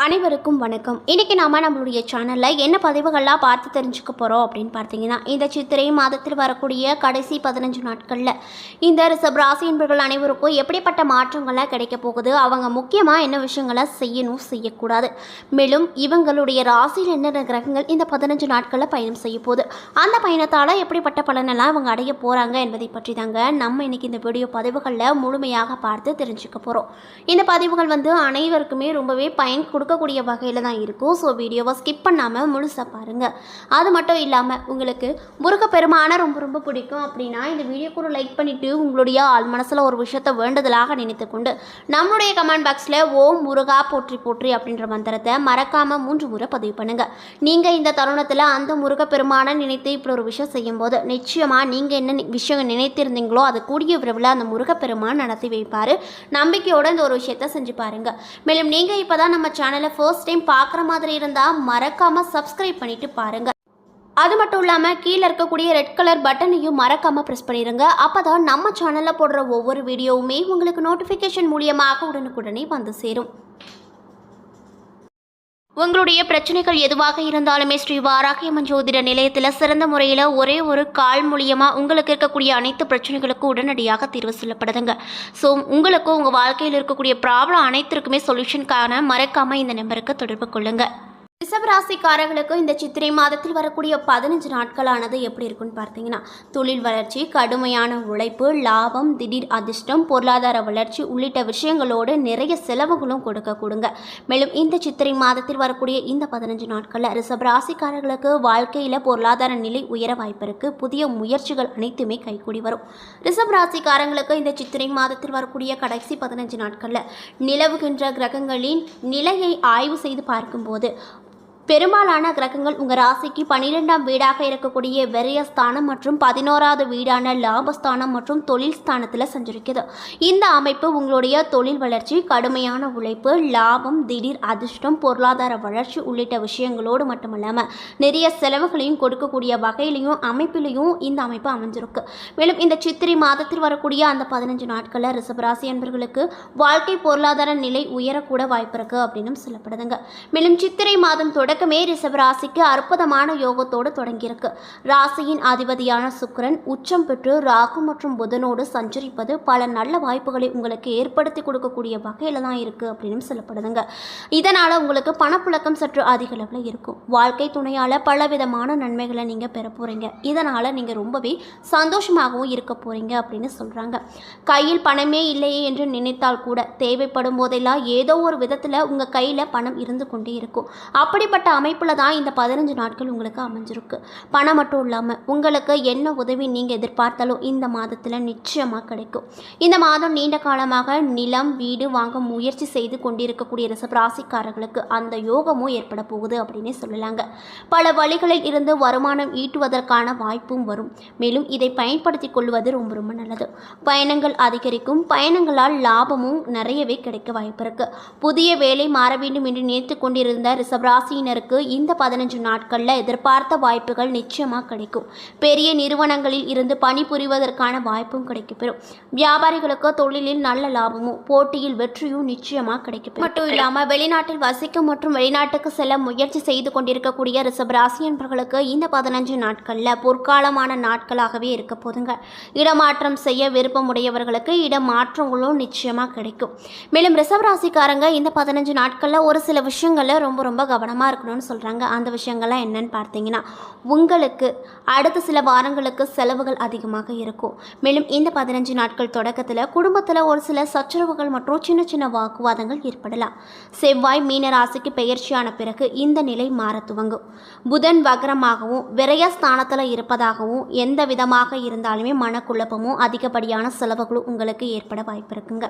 அனைவருக்கும் வணக்கம். இன்றைக்கி நம்மளுடைய சேனலில் என்ன பதிவுகள்லாம் பார்த்து தெரிஞ்சுக்க போகிறோம் அப்படின்னு பார்த்தீங்கன்னா, இந்த சித்திரை மாதத்தில் வரக்கூடிய கடைசி 15 நாட்களில் இந்த ரிஷப ராசி என்பவர்கள் அனைவருக்கும் எப்படிப்பட்ட மாற்றங்கள்லாம் கிடைக்க போகுது, அவங்க முக்கியமாக என்ன விஷயங்களை செய்யணும் செய்யக்கூடாது, மேலும் இவங்களுடைய ராசியில் என்னென்ன கிரகங்கள் இந்த 15 நாட்களில் பயணம் செய்ய போகுது, அந்த பயணத்தால் எப்படிப்பட்ட பலனெல்லாம் அவங்க அடைய போகிறாங்க என்பதை பற்றி தாங்க நம்ம இன்றைக்கி இந்த வீடியோ பதிவுகளில் முழுமையாக பார்த்து தெரிஞ்சுக்க போகிறோம். இந்த பதிவுகள் அனைவருக்குமே ரொம்பவே பயன் கொடுக்கக்கூடிய வகையில் தான் இருக்கும். ஸோ வீடியோவை ஸ்கிப் பண்ணாமல் முழுசாக பாருங்கள். அது மட்டும் இல்லாமல் உங்களுக்கு முருகப்பெருமானை ரொம்ப ரொம்ப பிடிக்கும் அப்படின்னா இந்த வீடியோக்கு ஒரு லைக் பண்ணிவிட்டு உங்களுடைய ஆள் மனசில் ஒரு விஷயத்தை வேண்டுதலாக நினைத்து கொண்டு நம்மளுடைய கமெண்ட் பாக்ஸில் ஓம் முருகா போற்றி போற்றி அப்படின்ற மந்திரத்தை மறக்காமல் 3 முறை பதிவு பண்ணுங்கள். நீங்கள் இந்த தருணத்தில் அந்த முருகப்பெருமானை நினைத்து இப்படி ஒரு விஷயம் செய்யும்போது நிச்சயமாக நீங்கள் என்ன விஷயம் நினைத்திருந்தீங்களோ அது கூடிய விரைவில் அந்த முருகப்பெருமான் நடத்தி வைப்பார். நம்பிக்கையோடு இந்த ஒரு விஷயத்தை செஞ்சு பாருங்கள். மேலும் நீங்கள் இப்போ தான் நம்ம சேனலை ஃபர்ஸ்ட் டைம் பார்க்குற மாதிரி இருந்தால் மறக்காமல் சப்ஸ்கிரைப் பண்ணிவிட்டு பாருங்கள். அது மட்டும் இல்லாமல் கீழே இருக்கக்கூடிய ரெட் கலர் பட்டனையும் மறக்காமல் ப்ரெஸ் பண்ணிடுங்க. அப்போ தான் நம்ம சேனலில் போடுற ஒவ்வொரு வீடியோவுமே உங்களுக்கு நோட்டிஃபிகேஷன் மூலியமாக உடனுக்குடனே வந்து சேரும். உங்களுடைய பிரச்சனைகள் எதுவாக இருந்தாலுமே ஸ்ரீ வாராகியம்மன் ஜோதிட நிலையத்தில் சிறந்த முறையில் ஒரே ஒரு கால் மூலியமாக உங்களுக்கு இருக்கக்கூடிய அனைத்து பிரச்சனைகளுக்கும் உடனடியாக தீர்வு சொல்லப்படுதுங்க. ஸோ உங்களுக்கும் உங்கள் வாழ்க்கையில் இருக்கக்கூடிய ப்ராப்ளம் அனைத்திற்குமே சொல்யூஷனுக்கான மறக்காமல் இந்த நம்பருக்கு தொடர்பு கொள்ளுங்கள். ரிஷபராசிக்காரர்களுக்கு இந்த சித்திரை மாதத்தில் வரக்கூடிய 15 நாட்களானது எப்படி இருக்குன்னு பார்த்தீங்கன்னா, தொழில் வளர்ச்சி, கடுமையான உழைப்பு, லாபம், திடீர் அதிர்ஷ்டம், பொருளாதார வளர்ச்சி உள்ளிட்ட விஷயங்களோடு நிறைய செலவுகளும் கொடுங்க. மேலும் இந்த சித்திரை மாதத்தில் வரக்கூடிய இந்த 15 நாட்களில் ரிஷபராசிக்காரர்களுக்கு வாழ்க்கையில் பொருளாதார நிலை உயர வாய்ப்பு இருக்குது. புதிய முயற்சிகள் அனைத்துமே கைகூடி வரும். ரிஷபராசிக்காரங்களுக்கு இந்த சித்திரை மாதத்தில் வரக்கூடிய கடைசி 15 நாட்களில் நிலவுகின்ற கிரகங்களின் நிலையை ஆய்வு செய்து பார்க்கும்போது பெரும்பாலான கிரகங்கள் உங்கள் ராசிக்கு 12ஆம் வீடாக இருக்கக்கூடிய விரயஸ்தானம் மற்றும் 11வது வீடான லாபஸ்தானம் மற்றும் தொழில் ஸ்தானத்தில் சஞ்சரிக்குது. இந்த அமைப்பு உங்களுடைய தொழில் வளர்ச்சி, கடுமையான உழைப்பு, லாபம், திடீர் அதிர்ஷ்டம், பொருளாதார வளர்ச்சி உள்ளிட்ட விஷயங்களோடு மட்டுமல்லாமல் நிறைய செலவுகளையும் கொடுக்கக்கூடிய வகையிலையும் அமைப்பிலையும் இந்த அமைப்பு அமைஞ்சிருக்கு. மேலும் இந்த சித்திரை மாதத்தில் வரக்கூடிய அந்த 15 நாட்களில் ரிஷபராசி என்பவர்களுக்கு வாழ்க்கை பொருளாதார நிலை உயரக்கூட வாய்ப்பு இருக்குது அப்படின்னு சொல்லப்படுதுங்க. மேலும் சித்திரை மாதம் தொடக்கமே ரிஷபராசிக்கு அற்புதமான யோகத்தோடு தொடங்கியிருக்கு. ராசியின் அதிபதியான சுக்கிரன் உச்சம் பெற்று ராகு மற்றும் புதனோடு சஞ்சரிப்பது பல நல்ல வாய்ப்புகளை உங்களுக்கு ஏற்படுத்தி கொடுக்கக்கூடிய வகையில் தான் இருக்குது அப்படின்னு சொல்லப்படுதுங்க. இதனால் உங்களுக்கு பணப்புழக்கம் சற்று அதிக அளவில் இருக்கும். வாழ்க்கை துணையால் பலவிதமான நன்மைகளை நீங்கள் பெற போகிறீங்க. இதனால் நீங்கள் ரொம்பவே சந்தோஷமாகவும் இருக்க போகிறீங்க அப்படின்னு சொல்கிறாங்க. கையில் பணமே இல்லையே என்று நினைத்தால் கூட தேவைப்படும் போதெல்லாம் ஏதோ ஒரு விதத்தில் உங்கள் கையில் பணம் இருந்து கொண்டே இருக்கும். அப்படிப்பட்ட அமைப்பில் தான் இந்த 15 நாட்கள் உங்களுக்கு அமைஞ்சிருக்கு. பணம் மட்டும் இல்லாமல் உங்களுக்கு என்ன உதவி நீங்கள் எதிர்பார்த்தாலும் இந்த மாதத்தில் நிச்சயமாக கிடைக்கும். இந்த மாதம் நீண்ட காலமாக நிலம், வீடு வாங்க முயற்சி செய்து கொண்டிருக்கக்கூடிய ரிஷபராசிக்காரர்களுக்கு அந்த யோகமும் ஏற்பட போகுது அப்படின்னே சொல்லலாங்க. பல வழிகளில் இருந்து வருமானம் ஈட்டுவதற்கான வாய்ப்பும் வரும். மேலும் இதை பயன்படுத்தி கொள்வது ரொம்ப ரொம்ப நல்லது. பயணங்கள் அதிகரிக்கும். பயணங்களால் லாபமும் நிறையவே கிடைக்க வாய்ப்பு இருக்கு. புதிய வேலை மாற வேண்டும் என்று நினைத்து கொண்டிருந்த ரிஷபராசியினருக்கு இந்த 15 நாட்களில் எதிர்பார்த்த வாய்ப்புகள் நிச்சயமாக கிடைக்கும். பெரிய நிறுவனங்களில் இருந்து பணிபுரிவதற்கான வாய்ப்பும் கிடைக்கப்பெறும். வியாபாரிகளுக்கு தொழிலில் நல்ல லாபமும் போட்டியில் வெற்றியும் நிச்சயமாக கிடைக்கப்பெறும். மட்டும் இல்லாமல் வெளிநாட்டில் வசிக்கும் மற்றும் வெளிநாட்டுக்கு செல்ல முயற்சி செய்து கொண்டிருக்கக்கூடிய ரிஷபராசி என்பவர்களுக்கு இந்த 15 நாட்களில் பொற்காலமான நாட்களாகவே இருக்க போதுங்க. இடமாற்றம் செய்ய விருப்பமுடையவர்களுக்கு இடமாற்றங்களும் நிச்சயமாக கிடைக்கும். மேலும் ரிஷபராசிக்காரங்க இந்த 15 நாட்களில் ஒரு சில விஷயங்களில் ரொம்ப ரொம்ப கவனமாக இருக்கணும்னு சொல்கிறாங்க. அந்த விஷயங்கள்லாம் என்னன்னு பார்த்தீங்கன்னா, உங்களுக்கு அடுத்த சில வாரங்களுக்கு செலவுகள் அதிகமாக இருக்கும். மேலும் இந்த 15 நாட்கள் தொடக்கத்தில் குடும்பத்தில் ஒரு சில சச்சரவுகள் மற்றும் சின்ன சின்ன வாக்குவாதங்கள் ஏற்படலாம். செவ்வாய் மீன ராசிக்கு பெயர்ச்சியான பிறகு இந்த நிலை மாற துவங்கும். புதன் வக்ரமாகவும் விரயஸ்தானத்தில் இருப்பதாகவும் எந்த விதமாக இருந்தாலுமே மனக்குழப்பமும் அதிகப்படியான செலவுகளும் உங்களுக்கு ஏற்பட வாய்ப்பு இருக்குங்க.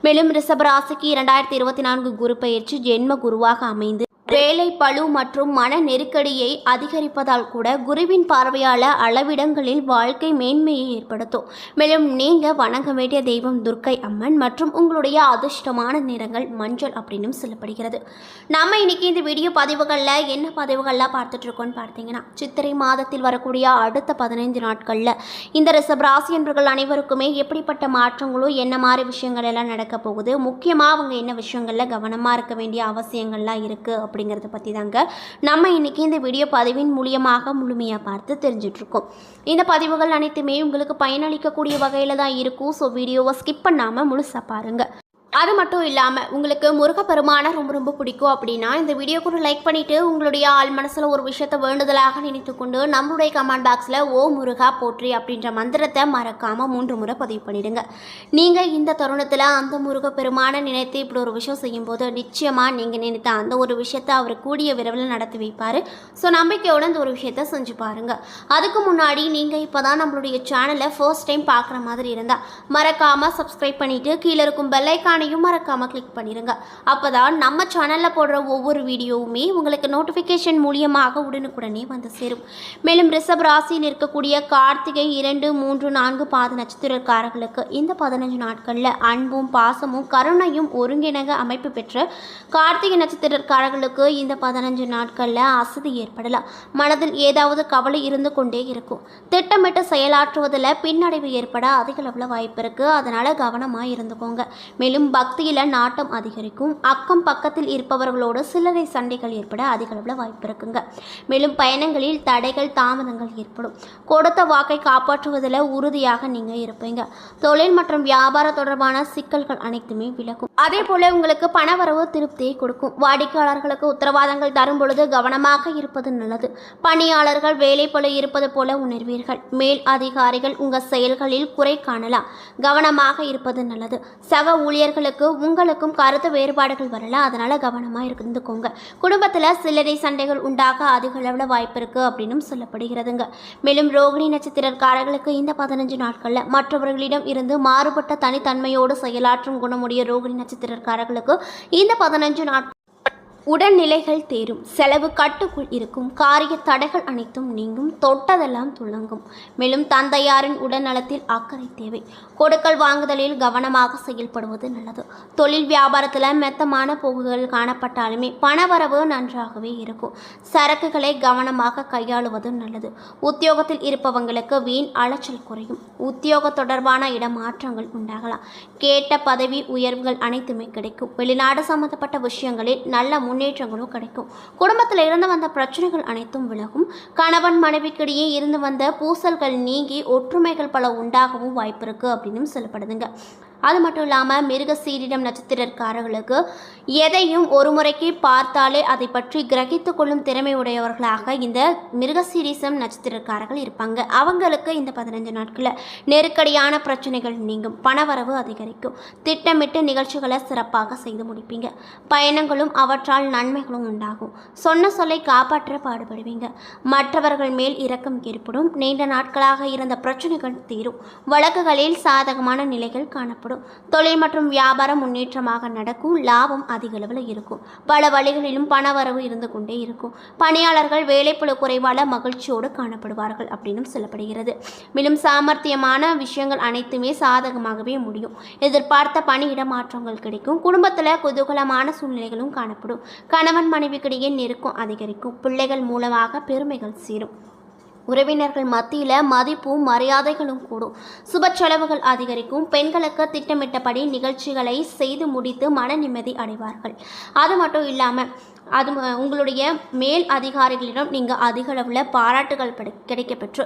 மேலும் ரிஷபராசிக்கு 2024 குரு பெயர்ச்சி ஜென்ம குருவாக அமைந்து வேலை பளு மற்றும் மன நெருக்கடியை அதிகரிப்பதால் கூட குருவின் பார்வையால் அளவிடங்களில் வாழ்க்கை மேன்மையை ஏற்படுத்தும். மேலும் நீங்கள் வணங்க வேண்டிய தெய்வம் துர்க்கை அம்மன் மற்றும் உங்களுடைய அதிர்ஷ்டமான நிறங்கள் மஞ்சள் அப்படின்னும் சொல்லப்படுகிறது. நம்ம இன்னைக்கு இந்த வீடியோ பதிவுகளில் என்ன பதிவுகள்லாம் பார்த்துட்டு இருக்கோம்னு பார்த்தீங்கன்னா, சித்திரை மாதத்தில் வரக்கூடிய அடுத்த 15 நாட்களில் இந்த ரிஷபராசி என்பவர்கள் அனைவருக்குமே எப்படிப்பட்ட மாற்றங்களோ என்ன மாதிரி விஷயங்கள் எல்லாம் நடக்க போகுது, முக்கியமாக அவங்க என்ன விஷயங்களில் கவனமாக இருக்க வேண்டிய அவசியங்கள்லாம் இருக்குது அப்படிங்கிறத பற்றி தாங்க நம்ம இன்றைக்கி இந்த வீடியோ பதிவின் மூலியமாக முழுமையாக பார்த்து தெரிஞ்சிட்ருக்கோம். இந்த பதிவுகள் அனைத்துமே உங்களுக்கு பயனளிக்கக்கூடிய வகையில் தான் இருக்கும். ஸோ வீடியோவை ஸ்கிப் பண்ணாமல் முழுசாக பாருங்கள். அது மட்டும் இல்லாமல் உங்களுக்கு முருகப்பெருமானை ரொம்ப பிடிக்கும் அப்படின்னா இந்த வீடியோ கூட லைக் பண்ணிவிட்டு உங்களுடைய ஆள் மனசில் ஒரு விஷயத்தை வேண்டுதலாக நினைத்து கொண்டு நம்மளுடைய கமெண்ட் பாக்ஸில் ஓ முருகா போற்றி அப்படின்ற மந்திரத்தை மறக்காமல் 3 முறை பதிவு பண்ணிவிடுங்க. நீங்கள் இந்த தருணத்தில் அந்த முருகப்பெருமானை நினைத்து இப்படி ஒரு விஷயம் செய்யும்போது நிச்சயமாக நீங்கள் நினைத்த அந்த ஒரு விஷயத்தை அவர் கூடிய விரைவில் நடத்தி வைப்பார். ஸோ நம்பிக்கையோடு இந்த ஒரு விஷயத்தை செஞ்சு பாருங்கள். அதுக்கு முன்னாடி நீங்கள் இப்போ தான் நம்மளுடைய சேனலை ஃபர்ஸ்ட் டைம் பார்க்குற மாதிரி இருந்தால் மறக்காமல் சப்ஸ்கிரைப் பண்ணிவிட்டு கீழே இருக்கும் பெல் ஐக்கானை மறக்காம கிளிக் பண்ணிருங்க. அப்பதான் நம்ம சேனல்ல போடுற ஒவ்வொரு வீடியோவுமே உங்களுக்கு நோட்டிபிகேஷன் மூலியமாக உடனுக்குடனே வந்து சேரும். மேலும் ரிஷப ராசியில் இருக்கக்கூடிய கார்த்திகை 2, 3, 4 பாத நட்சத்திரக்காரர்களுக்கு இந்த 15 நாட்கள்ல அன்பும் பாசமும் கருணையும் ஒருங்கிணங்க அமைப்பு பெற்ற கார்த்திகை நட்சத்திரக்காரர்களுக்கு இந்த 15 நாட்கள்ல அசதி ஏற்படலாம். மனதில் ஏதாவது கவலை இருந்து கொண்டே இருக்கும். திட்டமிட்டு செயலாற்றுவதில் பின்னடைவு ஏற்பட அதிக அளவில் வாய்ப்பு இருக்கு. அதனால கவனமா இருந்துக்கோங்க. மேலும் பக்தியில் நாட்டம் அதிகரிக்கும். அக்கம் பக்கத்தில் இருப்பவர்களோடு சில்லறை சண்டைகள் ஏற்பட அதிக அளவில் வாய்ப்பு இருக்குங்க. மேலும் பயணங்களில் தடைகள் தாமதங்கள் ஏற்படும். கொடுத்த வாக்கை காப்பாற்றுவதில் உறுதியாக நீங்கள் இருப்பீங்க. தொழில் மற்றும் வியாபாரம் தொடர்பான சிக்கல்கள் அனைத்துமே விலகும். அதே போல உங்களுக்கு பணவரவு திருப்தியை கொடுக்கும். வாடிக்கையாளர்களுக்கு உத்தரவாதங்கள் தரும் பொழுது கவனமாக இருப்பது நல்லது. பணியாளர்கள் வேலை போல இருப்பது போல உணர்வீர்கள். மேல் அதிகாரிகள் உங்கள் செயல்களில் குறை காணலாம். கவனமாக இருப்பது நல்லது. சக ஊழியர்களுக்கு உங்களுக்கும் கருத்து வேறுபாடுகள் வரலாம். அதனால கவனமா இருந்துக்கோங்க. குடும்பத்தில் சில்லறை சண்டைகள் உண்டாக அதிக அளவில் வாய்ப்பு இருக்கு அப்படின்னு சொல்லப்படுகிறதுங்க. மேலும் ரோகிணி நட்சத்திரக்காரர்களுக்கு இந்த 15 நாட்கள்ல மற்றவர்களிடம் இருந்து மாறுபட்ட தனித்தன்மையோடு செயலாற்றும் குணமுடைய ரோகிணி நட்சத்திரக்காரர்களுக்கு இந்த 15 நாட்கள் உடல்நிலைகள் தேரும். செலவு கட்டுக்குள் இருக்கும். காரிய தடைகள் அனைத்தும் நீங்கும். தொட்டதெல்லாம் துளங்கும். மேலும் தந்தையாரின் உடல்நலத்தில் அக்கறை தேவை. கொடுக்கல் வாங்குதலில் கவனமாக செயல்படுவது நல்லது. தொழில் வியாபாரத்தில் மெத்தமான போக்குகள் காணப்பட்டாலுமே பணவரவு நன்றாகவே இருக்கும். சரக்குகளை கவனமாக கையாளுவது நல்லது. உத்தியோகத்தில் இருப்பவங்களுக்கு வீண் அலைச்சல் குறையும். உத்தியோக தொடர்பான இடமாற்றங்கள் உண்டாகலாம். கேட்ட பதவி உயர்வுகள் அனைத்துமே கிடைக்கும். வெளிநாடு சம்பந்தப்பட்ட விஷயங்களில் நல்ல முன்னேற்றங்களும் கிடைக்கும். குடும்பத்தில் இருந்து வந்த பிரச்சனைகள் அனைத்தும் விலகும். கணவன் மனைவிக்கிடையே இருந்து வந்த பூசல்கள் நீங்கி ஒற்றுமைகள் பல உண்டாகவும் வாய்ப்பு இருக்கு அப்படின்னு சொல்லப்படுதுங்க. அது மட்டும் இல்லாமல் மிருகசீரிடம் நட்சத்திரக்காரர்களுக்கு எதையும் ஒரு முறைக்கு பார்த்தாலே அதை பற்றி கிரகித்து கொள்ளும் திறமை உடையவர்களாக இந்த மிருகசீரிசம் நட்சத்திரக்காரர்கள் இருப்பாங்க. அவங்களுக்கு இந்த 15 நாட்களில் நெருக்கடியான பிரச்சனைகள் நீங்கும். பணவரவு அதிகரிக்கும். திட்டமிட்டு நிகழ்ச்சிகளை சிறப்பாக செய்து முடிப்பீங்க. பயணங்களும் அவற்றால் நன்மைகளும் உண்டாகும். சொன்ன சொல்லை காப்பாற்ற பாடுபடுவீங்க. மற்றவர்கள் மேல் இரக்கம் ஏற்படும். நீண்ட நாட்களாக இருந்த பிரச்சனைகள் தீரும். வழக்குகளில் சாதகமான நிலைகள் காணப்படும். தொழில் மற்றும் வியாபாரம் முன்னேற்றமாக நடக்கும். லாபம் அதிக அளவில் இருக்கும். பல வழிகளிலும் பணவரவு இருந்து கொண்டே இருக்கும். பணியாளர்கள் வேலைப்பளு குறைவால மகிழ்ச்சியோடு காணப்படுவார்கள் அப்படின்னு சொல்லப்படுகிறது. மேலும் சாமர்த்தியமான விஷயங்கள் அனைத்துமே சாதகமாகவே முடியும். எதிர்பார்த்த பணியிட மாற்றங்கள் கிடைக்கும். குடும்பத்தில் குதூகலமான சூழ்நிலைகளும் காணப்படும். கணவன் மனைவிக்கிடையே நெருக்கம் அதிகரிக்கும். பிள்ளைகள் மூலமாக பெருமைகள் சேரும். உறவினர்கள் மத்தியில் மதிப்பும் மரியாதைகளும் கூடும். சுப செலவுகள் அதிகரிக்கும். பெண்களுக்கு திட்டமிட்டபடி நிகழ்ச்சிகளை செய்து முடித்து மன நிம்மதி அடைவார்கள். அது மட்டும் இல்லாமல் உங்களுடைய மேல் அதிகாரிகளிடம் நீங்கள் அதிக அளவில் பாராட்டுகள் கிடைக்கப்பெற்று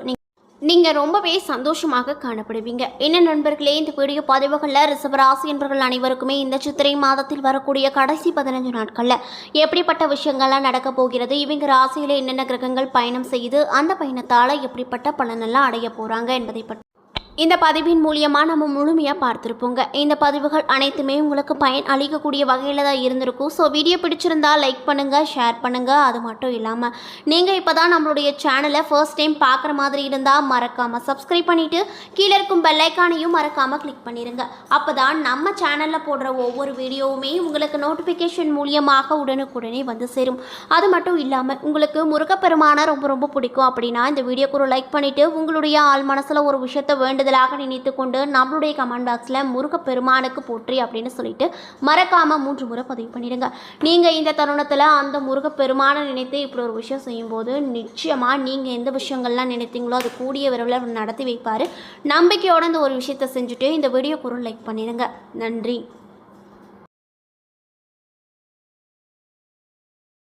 நீங்கள் ரொம்பவே சந்தோஷமாக காணப்படுவீங்க. என்ன நண்பர்களே, இந்த வீடியோ பதிவுகளில் ரிஷபராசி என்பவர்கள் அனைவருக்குமே இந்த சித்திரை மாதத்தில் வரக்கூடிய கடைசி 15 நாட்களில் எப்படிப்பட்ட விஷயங்கள்லாம் நடக்க போகிறது, இவங்க ராசியில் என்னென்ன கிரகங்கள் பயணம் செய்து அந்த பயணத்தால் எப்படிப்பட்ட பலனெல்லாம் அடைய போகிறாங்க என்பதை பற்றி இந்த பதிவின் மூலியமாக நம்ம முழுமையாக பார்த்துருப்போங்க. இந்த பதிவுகள் அனைத்துமே உங்களுக்கு பயன் அளிக்கக்கூடிய வகையில் தான் இருந்திருக்கும். ஸோ வீடியோ பிடிச்சிருந்தா லைக் பண்ணுங்கள், ஷேர் பண்ணுங்கள். அது மட்டும் இல்லாமல் நீங்கள் இப்போ தான் நம்மளுடைய சேனலை ஃபர்ஸ்ட் டைம் பார்க்குற மாதிரி இருந்தால் மறக்காமல் சப்ஸ்கிரைப் பண்ணிவிட்டு கீழே இருக்கும் பெல் ஐக்கானையும் மறக்காமல் கிளிக் பண்ணிடுங்க. அப்போ தான் நம்ம சேனலில் போடுற ஒவ்வொரு வீடியோவுமே உங்களுக்கு நோட்டிஃபிகேஷன் மூலியமாக உடனுக்குடனே வந்து சேரும். அது மட்டும் இல்லாமல் உங்களுக்கு முருகப்பெருமானை ரொம்ப ரொம்ப பிடிக்கும் அப்படின்னா இந்த வீடியோக்கு ஒரு லைக் பண்ணிவிட்டு உங்களுடைய ஆள் மனசில் ஒரு விஷயத்தை வேண்டுதலாக நினைத்து கொண்டு நம்மளுடைய கமெண்ட் பாக்ஸில் முருகப்பெருமானுக்கு போற்றி அப்படின்னு சொல்லிட்டு மறக்காமல் 3 முறை பதிவு பண்ணிடுங்க. நீங்கள் இந்த தருணத்தில் அந்த முருகப்பெருமானை நினைத்து இப்படி ஒரு விஷயம் செய்யும்போது நிச்சயமாக நீங்கள் எந்த விஷயங்கள்லாம் நினைத்தீங்களோ அது கூடிய விரைவில் நடத்தி வைப்பார். நம்பிக்கையோடு இந்த ஒரு விஷயத்தை செஞ்சுட்டு இந்த வீடியோக்கு ஒரு லைக் பண்ணிடுங்க. நன்றி.